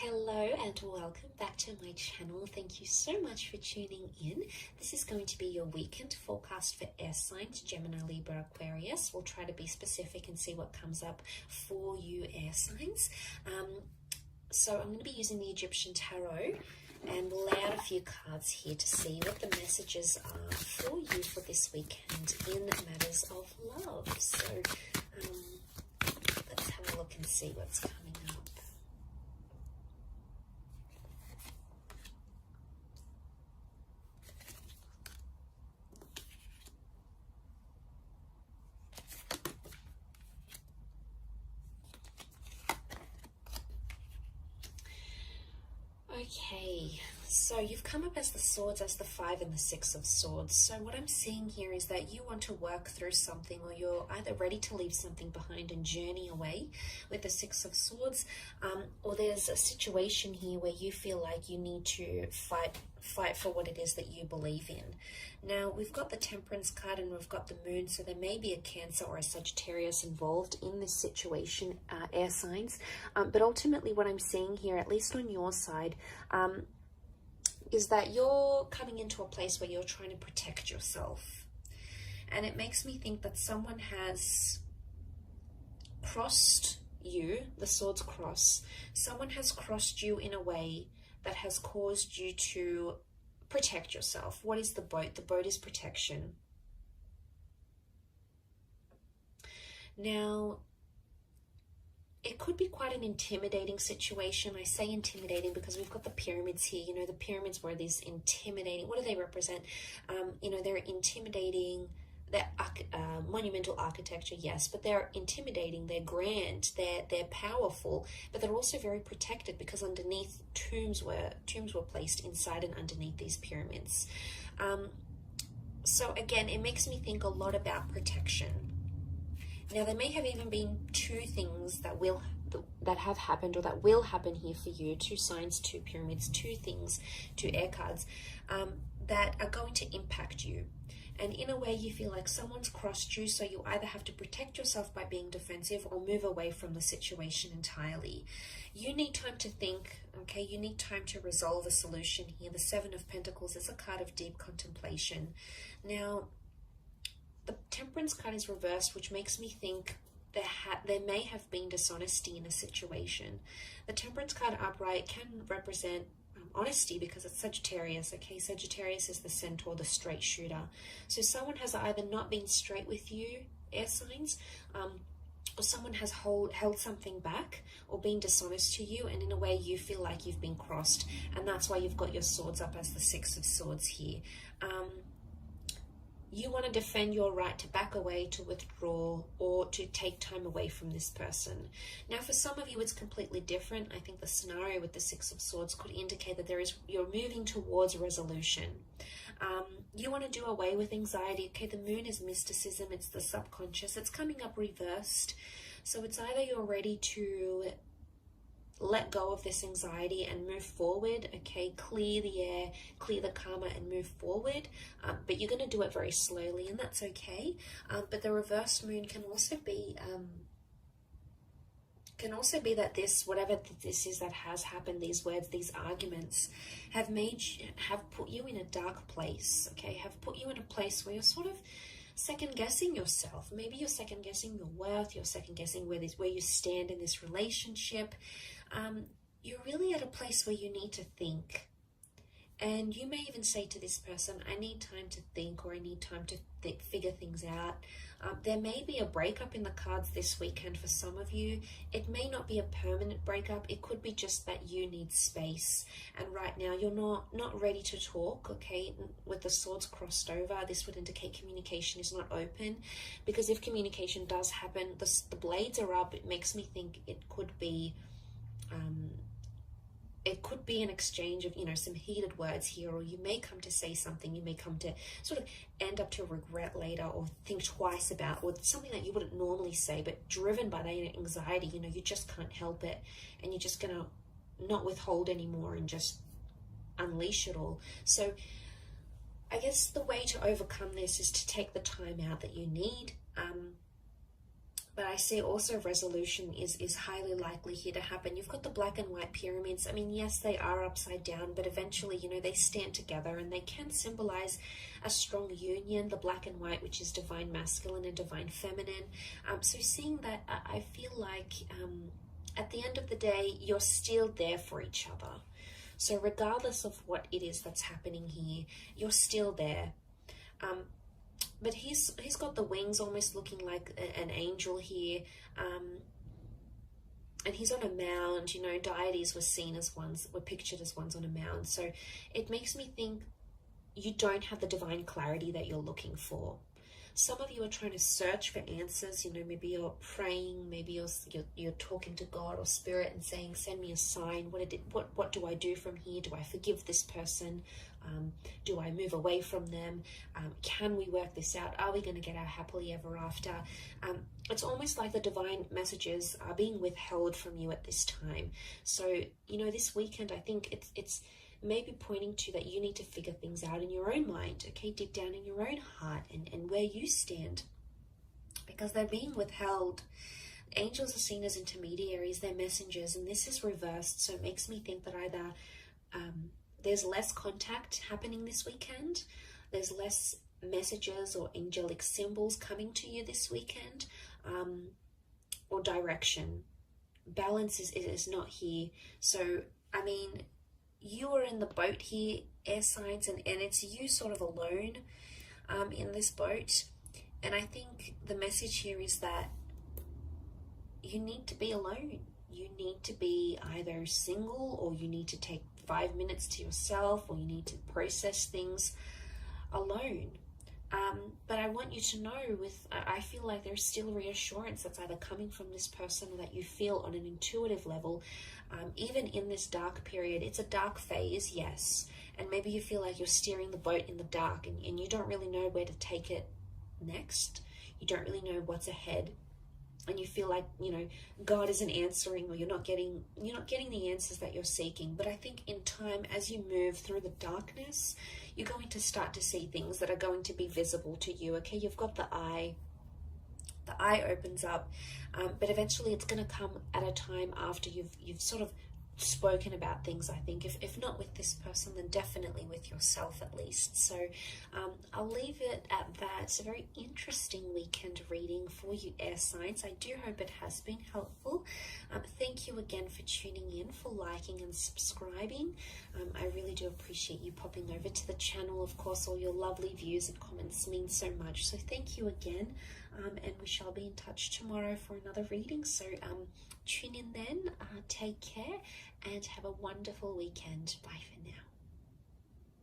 Hello and welcome back to my channel. Thank you so much for tuning in. This is going to be your weekend forecast for air signs, Gemini, Libra, Aquarius. We'll try to be specific and see what comes up for you air signs. So I'm going to be using the Egyptian Tarot and we'll lay out a few cards here to see what the messages are for you for this weekend in matters of love. So let's have a look and see what's coming up. Okay, so you've come up as the swords, as the 5 and the 6 of swords. So what I'm seeing here is that you want to work through something, or you're either ready to leave something behind and journey away with the 6 of swords, or there's a situation here where you feel like you need to fight for what it is that you believe in. Now, we've got the Temperance card and we've got the Moon, so there may be a Cancer or a Sagittarius involved in this situation, air signs. But ultimately what I'm seeing here, at least on your side, is that you're coming into a place where you're trying to protect yourself. And it makes me think that someone has crossed you, the swords cross. Someone has crossed you in a way that has caused you to protect yourself. What is the boat? The boat is protection. Now, it could be quite an intimidating situation. I say intimidating because we've got the pyramids here. You know, the pyramids were these intimidating, what do they represent? You know, they're intimidating. They're monumental architecture, yes, but they're intimidating, they're grand, they're powerful, but they're also very protected because underneath tombs were placed inside and underneath these pyramids. So again, it makes me think a lot about protection. Now, there may have even been two things that have happened or that will happen here for you, 2 signs, 2 pyramids, 2 things, 2 air cards, that are going to impact you. And in a way, you feel like someone's crossed you, so you either have to protect yourself by being defensive or move away from the situation entirely. You need time to think, okay? You need time to resolve a solution here. The 7 of Pentacles is a card of deep contemplation. Now, the Temperance card is reversed, which makes me think there may have been dishonesty in a situation. The Temperance card upright can represent honesty because it's Sagittarius, okay? Sagittarius is the centaur, the straight shooter. So someone has either not been straight with you, air signs, or someone has held something back or been dishonest to you, and in a way you feel like you've been crossed, and that's why you've got your swords up as the 6 of swords here. You want to defend your right to back away, to withdraw, or to take time away from this person. Now, for some of you, it's completely different. I think the scenario with the 6 of swords could indicate that you're moving towards resolution. You want to do away with anxiety. Okay, the Moon is mysticism. It's the subconscious. It's coming up reversed. So it's either you're ready to let go of this anxiety and move forward, okay, clear the air, clear the karma and move forward, but you're going to do it very slowly, and that's okay. But the reverse Moon can also be that this, whatever this is that has happened, these words, these arguments have put you in a dark place, okay, have put you in a place where you're sort of second guessing yourself. Maybe you're second guessing your worth, you're second guessing where you stand in this relationship. You're really at a place where you need to think. And you may even say to this person, I need time to think, or I need time to figure things out. There may be a breakup in the cards this weekend for some of you. It may not be a permanent breakup. It could be just that you need space. And right now you're not ready to talk, okay? With the swords crossed over, this would indicate communication is not open. Because if communication does happen, the blades are up. It makes me think it could be an exchange of, you know, some heated words here, or you may come to say something, you may come to sort of end up to regret later or think twice about, or something that you wouldn't normally say, but driven by that anxiety, you know, you just can't help it, and you're just gonna not withhold anymore and just unleash it all. So I guess the way to overcome this is to take the time out that you need. But I see also resolution is highly likely here to happen. You've got the black and white pyramids. I mean, yes, they are upside down, but eventually, you know, they stand together and they can symbolize a strong union, the black and white, which is divine masculine and divine feminine. So seeing that, I feel like at the end of the day, you're still there for each other. So regardless of what it is that's happening here, you're still there. But he's got the wings almost looking like an angel here. And he's on a mound, you know, deities were pictured as ones on a mound. So it makes me think you don't have the divine clarity that you're looking for. Some of you are trying to search for answers, you know, maybe you're praying, maybe you're talking to God or spirit and saying, send me a sign. What do I do from here? Do I forgive this person? Do I move away from them? Can we work this out? Are we going to get our happily ever after? It's almost like the divine messages are being withheld from you at this time. So, you know, this weekend, I think it's maybe pointing to that you need to figure things out in your own mind, okay? Dig down in your own heart and where you stand, because they're being withheld. Angels are seen as intermediaries, they're messengers, and this is reversed. So it makes me think that either there's less contact happening this weekend, there's less messages or angelic symbols coming to you this weekend, or direction. Balance is not here. So, I mean, you are in the boat here, air signs, and it's you sort of alone in this boat. And I think the message here is that you need to be alone. You need to be either single, or you need to take 5 minutes to yourself, or you need to process things alone. But I want you to know, I feel like there's still reassurance that's either coming from this person, or that you feel on an intuitive level. Even in this dark period, it's a dark phase, yes. And maybe you feel like you're steering the boat in the dark, and you don't really know where to take it next. You don't really know what's ahead. And you feel like, you know, God isn't answering, or you're not getting the answers that you're seeking. But I think in time, as you move through the darkness, you're going to start to see things that are going to be visible to you, okay? You've got the eye. The eye opens up, but eventually it's going to come at a time after you've sort of spoken about things, I think. If not with this person, then definitely with yourself at least. So I'll leave it at that. It's a very interesting weekend reading for you, air signs. I do hope it has been helpful. Thank you again for tuning in, for liking and subscribing. I really do appreciate you popping over to the channel. Of course, all your lovely views and comments mean so much. So thank you again. And we shall be in touch tomorrow for another reading. So tune in then, take care, and have a wonderful weekend. Bye for now.